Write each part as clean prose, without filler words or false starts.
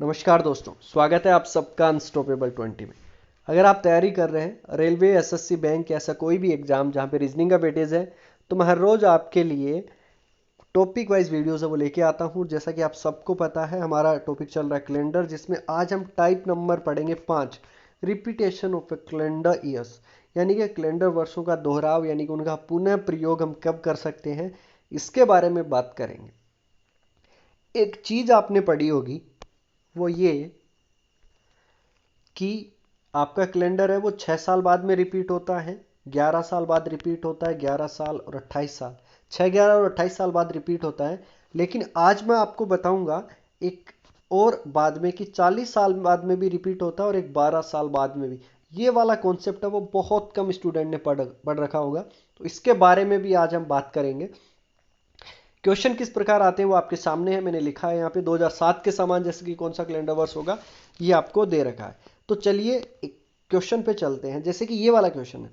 नमस्कार दोस्तों, स्वागत है आप सबका अनस्टॉपेबल 20 में। अगर आप तैयारी कर रहे हैं रेलवे, एसएससी, बैंक या ऐसा कोई भी एग्जाम जहां पे रीजनिंग का वेटेज है, तो मैं हर रोज आपके लिए टॉपिक वाइज वीडियोस है वो लेके आता हूं। जैसा कि आप सबको पता है, हमारा टॉपिक चल रहा है कैलेंडर, जिसमें आज हम टाइप नंबर पढ़ेंगे 5, repetition of A calendar years, यानी कि कैलेंडर वर्षों का दोहराव, यानी कि उनका पुनः प्रयोग हम कब कर सकते हैं, इसके बारे में बात करेंगे। एक चीज आपने पढ़ी होगी, वो ये कि आपका कैलेंडर है वो 6 साल बाद में रिपीट होता है, 11 साल बाद रिपीट होता है, 11 साल और 28 साल, 6, 11 और 28 साल बाद रिपीट होता है। लेकिन आज मैं आपको बताऊंगा एक और बाद में कि 40 साल बाद में भी रिपीट होता है और एक 12 साल बाद में भी। ये वाला कॉन्सेप्ट है वो बहुत कम स्टूडेंट ने पढ़ रखा होगा, तो इसके बारे में भी आज हम बात करेंगे। क्वेश्चन किस प्रकार आते हैं वो आपके सामने है, मैंने लिखा है यहाँ पे 2007 के समान, जैसे कि कौन सा कैलेंडर वर्ष होगा ये आपको दे रखा है। तो चलिए क्वेश्चन पे चलते हैं। जैसे कि ये वाला क्वेश्चन है,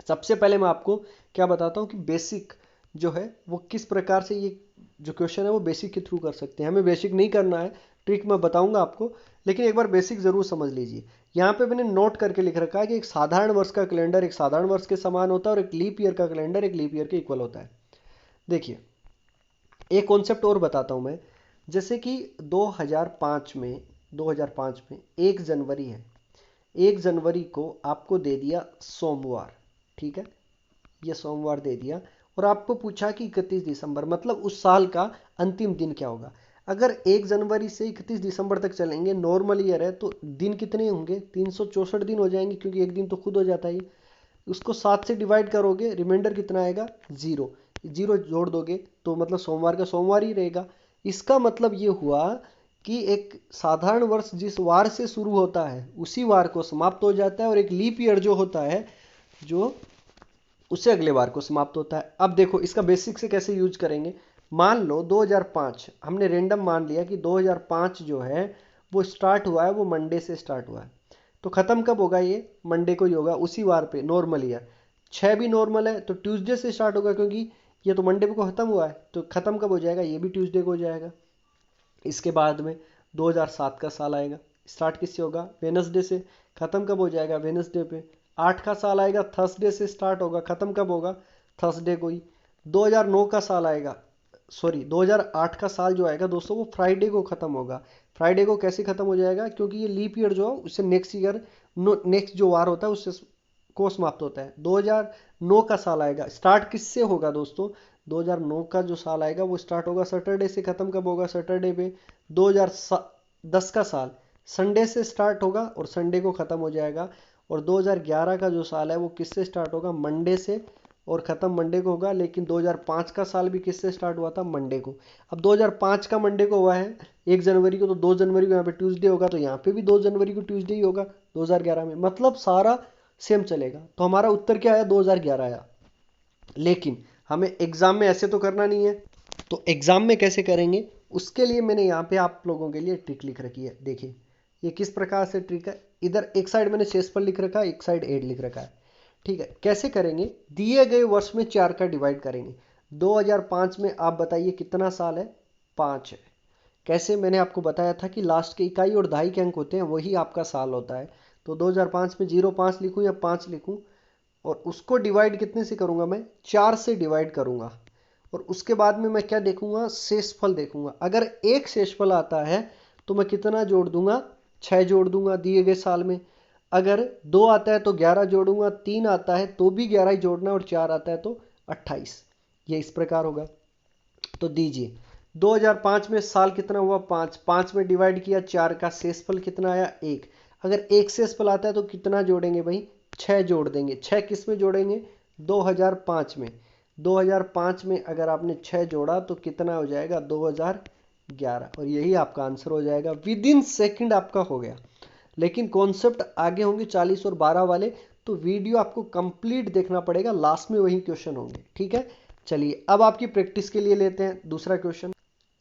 सबसे पहले मैं आपको क्या बताता हूँ कि बेसिक जो है वो किस प्रकार से ये जो क्वेश्चन है वो बेसिक के थ्रू कर सकते हैं। हमें बेसिक नहीं करना है, ट्रिक मैं बताऊंगा आपको, लेकिन एक बार बेसिक जरूर समझ लीजिए। यहाँ पे मैंने नोट करके लिख रखा है कि एक साधारण वर्ष का कैलेंडर एक साधारण वर्ष के समान होता है और एक लीप ईयर का कैलेंडर एक लीप ईयर के इक्वल होता है। देखिए, एक कॉन्सेप्ट और बताता हूं मैं। जैसे कि 2005 में 1 जनवरी है, 1 जनवरी को आपको दे दिया सोमवार, ठीक है, ये सोमवार दे दिया, और आपको पूछा कि 31 दिसंबर मतलब उस साल का अंतिम दिन क्या होगा। अगर 1 जनवरी से 31 दिसंबर तक चलेंगे, नॉर्मल ईयर है, तो दिन कितने होंगे, 364 दिन हो जाएंगे, क्योंकि एक दिन तो खुद हो जाता है। उसको 7 से डिवाइड करोगे, रिमाइंडर कितना आएगा, जीरो, जीरो जोड़ दोगे तो मतलब सोमवार का सोमवार ही रहेगा। इसका मतलब ये हुआ कि एक साधारण वर्ष जिस वार से शुरू होता है उसी वार को समाप्त हो जाता है, और एक लीप ईयर जो होता है जो उससे अगले बार को समाप्त होता है। अब देखो इसका बेसिक से कैसे यूज करेंगे। मान लो 2005, हमने रेंडम मान लिया कि 2005 जो है वो स्टार्ट हुआ है, वो मंडे से स्टार्ट हुआ है, तो खत्म कब होगा, ये मंडे को ही होगा, उसी वार पे, नॉर्मल ईयर। 6 भी नॉर्मल है तो ट्यूसडे से स्टार्ट होगा, क्योंकि ये तो मंडे को खत्म हुआ है, तो खत्म कब हो जाएगा, ये भी ट्यूसडे को हो जाएगा। इसके बाद में 2007 का साल आएगा, स्टार्ट किससे होगा, वेनसडे से, खत्म कब हो जाएगा, वेनसडे पे। 8 का साल आएगा, थर्सडे से स्टार्ट होगा, खत्म कब होगा, थर्सडे को ही। 2009 का साल आएगा, सॉरी 2008 का साल जो आएगा दोस्तों, वो फ्राइडे को खत्म होगा। फ्राइडे को कैसे खत्म हो जाएगा, क्योंकि ये लीप ईयर जो है उससे नेक्स्ट ईयर, नेक्स्ट जो वार होता है उससे को समाप्त होता है। 2009 का साल आएगा, स्टार्ट किससे होगा दोस्तों, 2009 का जो साल आएगा वो स्टार्ट होगा सैटरडे से, खत्म कब होगा, सैटरडे पे। 2010 का साल संडे से स्टार्ट होगा और संडे को खत्म हो जाएगा। और 2011 का जो साल है वो किससे स्टार्ट होगा, मंडे से, और खत्म मंडे को होगा। लेकिन 2005 का साल भी किससे स्टार्ट हुआ था, मंडे को। अब 2005 का मंडे को हुआ है 1 जनवरी को, तो 2 जनवरी को यहाँ पे ट्यूसडे होगा, तो यहाँ पे भी 2 जनवरी को ट्यूसडे ही होगा 2011 में, मतलब सारा सेम चलेगा। तो हमारा उत्तर क्या आया, 2011 आया। लेकिन हमें एग्जाम में ऐसे तो करना नहीं है, तो एग्जाम में कैसे करेंगे, उसके लिए मैंने यहाँ पे आप लोगों के लिए ट्रिक लिख रखी है। देखिए ये किस प्रकार से ट्रिक है, इधर एक साइड मैंने शेषफल लिख रखा है, एक साइड एड लिख रखा है, ठीक है। कैसे करेंगे, दिए गए वर्ष में 4 का डिवाइड करेंगे। 2005 में आप बताइए कितना साल है, 5 है। कैसे, मैंने आपको बताया था कि लास्ट के इकाई और दहाई के अंक होते हैं, वही आपका साल होता है। तो 2005 में 05 लिखूं या 5 लिखूं, और उसको डिवाइड कितने से करूंगा, मैं 4 से डिवाइड करूंगा। और उसके बाद में मैं क्या देखूंगा, शेषफल देखूंगा। अगर एक शेषफल आता है तो मैं कितना जोड़ दूंगा, 6 जोड़ दूंगा दिए गए साल में। अगर 2 आता है तो 11 जोड़ूंगा, 3 आता है तो भी 11 ही जोड़ना, और 4 आता है तो 28। ये इस प्रकार होगा। तो दीजिए 2005 में साल कितना हुआ, 5, 5 में डिवाइड किया 4 का, शेषफल कितना आया, 1। अगर एक शेषफल आता है तो कितना जोड़ेंगे भाई, 6 जोड़ देंगे। 6 किस में जोड़ेंगे, 2005 में। 2005 में अगर आपने 6 जोड़ा तो कितना हो जाएगा, 2011, और यही आपका आंसर हो जाएगा। विद इन सेकेंड आपका हो गया। लेकिन कॉन्सेप्ट आगे होंगे 40 और 12 वाले, तो वीडियो आपको कंप्लीट देखना पड़ेगा, लास्ट में वही क्वेश्चन होंगे, ठीक है। चलिए अब आपकी प्रैक्टिस के लिए लेते हैं दूसरा क्वेश्चन।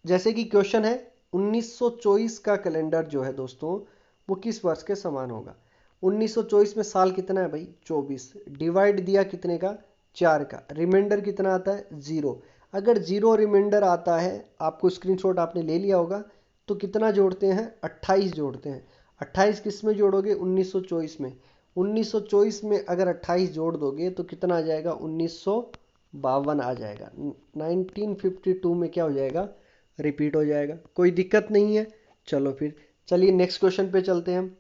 जैसे कि क्वेश्चन है 1924 का कैलेंडर जो है दोस्तों, वो किस वर्ष के समान होगा। 1924 में साल कितना है भाई, 24, डिवाइड दिया कितने का, 4 का, रिमाइंडर कितना आता है, 0। अगर 0 रिमाइंडर आता है, आपको स्क्रीनशॉट आपने ले लिया होगा, तो कितना जोड़ते हैं, 28 जोड़ते हैं। 28 किस में जोड़ोगे, 1924 में। 1924 में अगर 28 जोड़ दोगे तो कितना आ जाएगा, 1952 आ जाएगा। 1952 में क्या हो जाएगा, रिपीट हो जाएगा। कोई दिक्कत नहीं है। चलो फिर चलिए नेक्स्ट क्वेश्चन पे चलते हैं हम।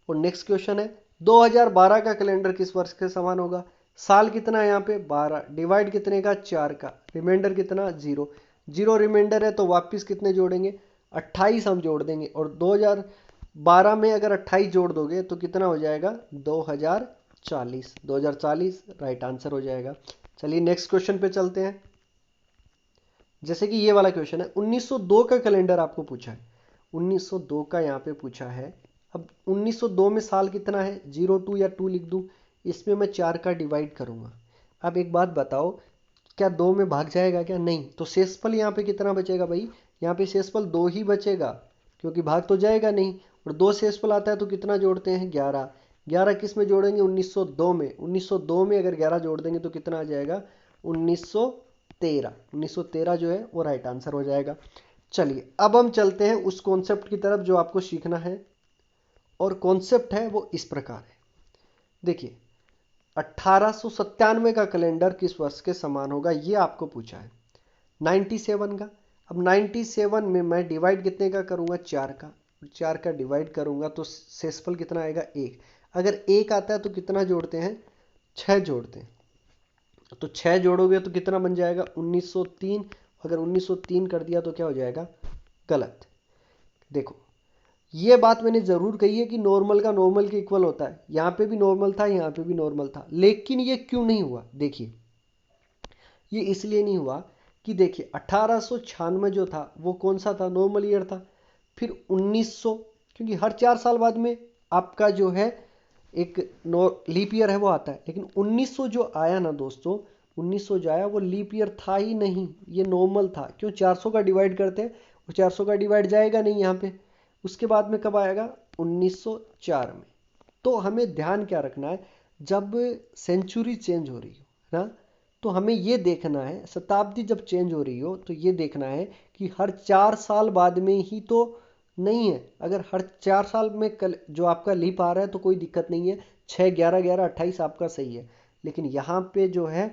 और नेक्स्ट क्वेश्चन है 2012 का कैलेंडर किस वर्ष के समान होगा। साल कितना है यहाँ पे, 12, डिवाइड कितने का, 4 का, रिमाइंडर कितना, 0। 0 रिमाइंडर है तो वापस कितने जोड़ेंगे, 28 हम जोड़ देंगे। और 2012 में अगर 28 जोड़ दोगे तो कितना हो जाएगा, 2040। 2040 राइट आंसर हो जाएगा। चलिए नेक्स्ट क्वेश्चन पे चलते हैं। जैसे कि ये वाला क्वेश्चन है, 1902 का कैलेंडर आपको पूछा है। 1902 का यहाँ पे पूछा है। अब 1902 में साल कितना है, 02 या 2 लिख दूं। इसमें मैं 4 का डिवाइड करूंगा। अब एक बात बताओ, क्या 2 में भाग जाएगा क्या, नहीं। तो शेषफल यहाँ पे कितना बचेगा भाई, यहाँ पे शेषफल 2 ही बचेगा, क्योंकि भाग तो जाएगा नहीं। और 2 शेषफल आता है तो कितना जोड़ते हैं, 11। 11 किस में जोड़ेंगे, 1902 में। 1902 में अगर 11 जोड़ देंगे तो कितना आ जाएगा, 1913। 1913 जो है वो राइट आंसर हो जाएगा। चलिए अब हम चलते हैं उस कॉन्सेप्ट की तरफ जो आपको सीखना है। और कॉन्सेप्ट है वो इस प्रकार है, देखिए 1897 का कैलेंडर किस वर्ष के समान होगा, ये आपको पूछा है। 97 का। अब 97 में मैं डिवाइड कितने का करूंगा, 4 का। 4 का डिवाइड करूंगा तो शेषफल कितना आएगा, 1। अगर 1 आता है तो कितना जोड़ते हैं, 6 जोड़ते हैं। तो 6 जोड़ोगे तो कितना बन जाएगा, 1903। अगर 1903 कर दिया तो क्या हो जाएगा, गलत। देखो ये बात मैंने जरूर कही है कि नॉर्मल का नॉर्मल के इक्वल होता है। यहाँ पे भी नॉर्मल था, यहाँ पे भी नॉर्मल था, लेकिन ये क्यों नहीं हुआ, देखिए ये इसलिए नहीं हुआ कि देखिए 1896 जो था वो कौन सा था, नॉर्मल ईयर था। फिर 1900, क्योंकि हर 4 साल बाद में आपका जो है एक लीप ईयर है वो आता है। लेकिन 1900 जो आया ना दोस्तों, 1900 जो आया वो लीप ईयर था ही नहीं, ये नॉर्मल था। क्यों, 400 का डिवाइड करते हैं और 400 का डिवाइड जाएगा नहीं यहाँ पे। उसके बाद में कब आएगा, 1904 में। तो हमें ध्यान क्या रखना है, जब सेंचुरी चेंज हो रही हो ना, तो हमें ये देखना है, शताब्दी जब चेंज हो रही हो तो ये देखना है कि हर 4 साल बाद में ही तो नहीं है। अगर हर 4 साल में जो आपका लीप आ रहा है तो कोई दिक्कत नहीं है, 6, 11, 11, 28 आपका सही है। लेकिन यहाँ पे जो है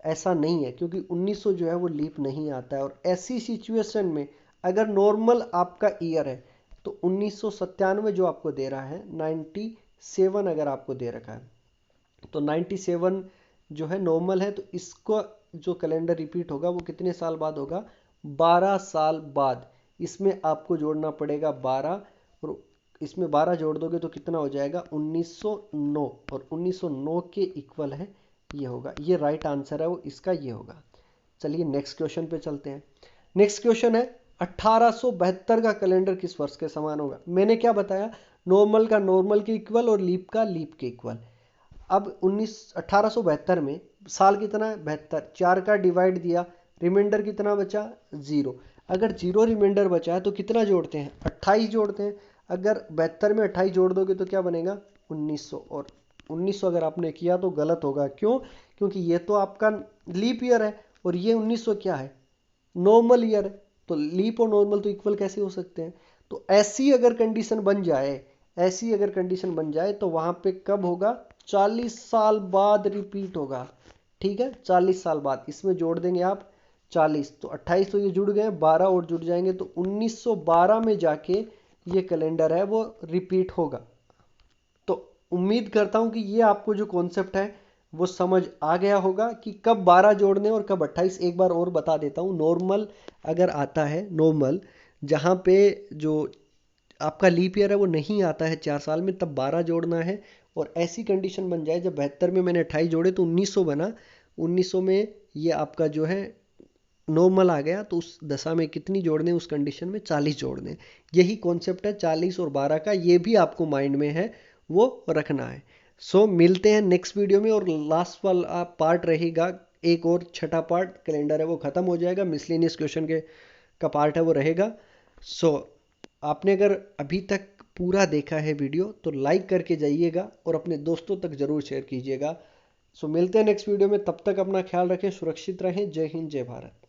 ऐसा नहीं है, क्योंकि 1900 जो है वो लीप नहीं आता है। और ऐसी सिचुएशन में अगर नॉर्मल आपका ईयर है तो 1997 जो आपको दे रहा है, 97 अगर आपको दे रखा है तो 97 जो है नॉर्मल है। तो इसको जो कैलेंडर रिपीट होगा वो कितने साल बाद होगा, 12 साल बाद। इसमें आपको जोड़ना पड़ेगा 12, और इसमें 12 जोड़ दोगे तो कितना हो जाएगा, 1909। और 1909 के इक्वल है ये होगा, ये राइट आंसर है वो इसका, ये होगा। चलिए नेक्स्ट क्वेश्चन पे चलते हैं। नेक्स्ट क्वेश्चन है 1872 का कैलेंडर किस वर्ष के समान होगा। मैंने क्या बताया, नॉर्मल का नॉर्मल के इक्वल और लीप का लीप के इक्वल। अब 1872 में साल कितना है, 72। 4 का डिवाइड दिया, रिमाइंडर कितना बचा, 0। अगर 0 रिमाइंडर बचा है तो कितना जोड़ते हैं, 28 जोड़ते हैं। अगर 72 में 28 जोड़ दोगे तो क्या बनेगा, 1900। और 1900 अगर आपने किया तो गलत होगा। क्यों, क्योंकि ये तो आपका लीप ईयर है और ये 1900 क्या है, नॉर्मल ईयर है। तो लीप और नॉर्मल तो इक्वल कैसे हो सकते हैं। तो ऐसी अगर कंडीशन बन जाए, ऐसी अगर कंडीशन बन जाए तो वहां पे कब होगा, 40 साल बाद रिपीट होगा। ठीक है, 40 साल बाद। इसमें जोड़ देंगे आप 40, तो 28 तो ये जुड़ गए, 12 और जुड़ जाएंगे तो 1912 में जाके ये कैलेंडर है वो रिपीट होगा। तो उम्मीद करता हूं कि ये आपको जो कॉन्सेप्ट है वो समझ आ गया होगा कि कब 12 जोड़ने और कब 28। एक बार और बता देता हूं, नॉर्मल अगर आता है, नॉर्मल जहां पे जो आपका लीप ईयर है वो नहीं आता है 4 साल में, तब 12 जोड़ना है। और ऐसी कंडीशन बन जाए, जब 72 में मैंने 28 जोड़े तो 1900 बना, 1900 में ये आपका जो है नॉर्मल आ गया, तो उस दशा में कितनी जोड़ने, उस कंडीशन में 40 जोड़ने। यही कॉन्सेप्ट है 40 और 12 का, ये भी आपको माइंड में है वो रखना है। सो मिलते हैं नेक्स्ट वीडियो में। और लास्ट वाला पार्ट रहेगा, एक और छठा पार्ट कैलेंडर है वो खत्म हो जाएगा, मिसलेनियस क्वेश्चन के का पार्ट है वो रहेगा। सो आपने अगर अभी तक पूरा देखा है वीडियो तो लाइक करके जाइएगा और अपने दोस्तों तक जरूर शेयर कीजिएगा। सो मिलते हैं नेक्स्ट वीडियो में, तब तक अपना ख्याल रखें, सुरक्षित रहें। जय हिंद, जय भारत।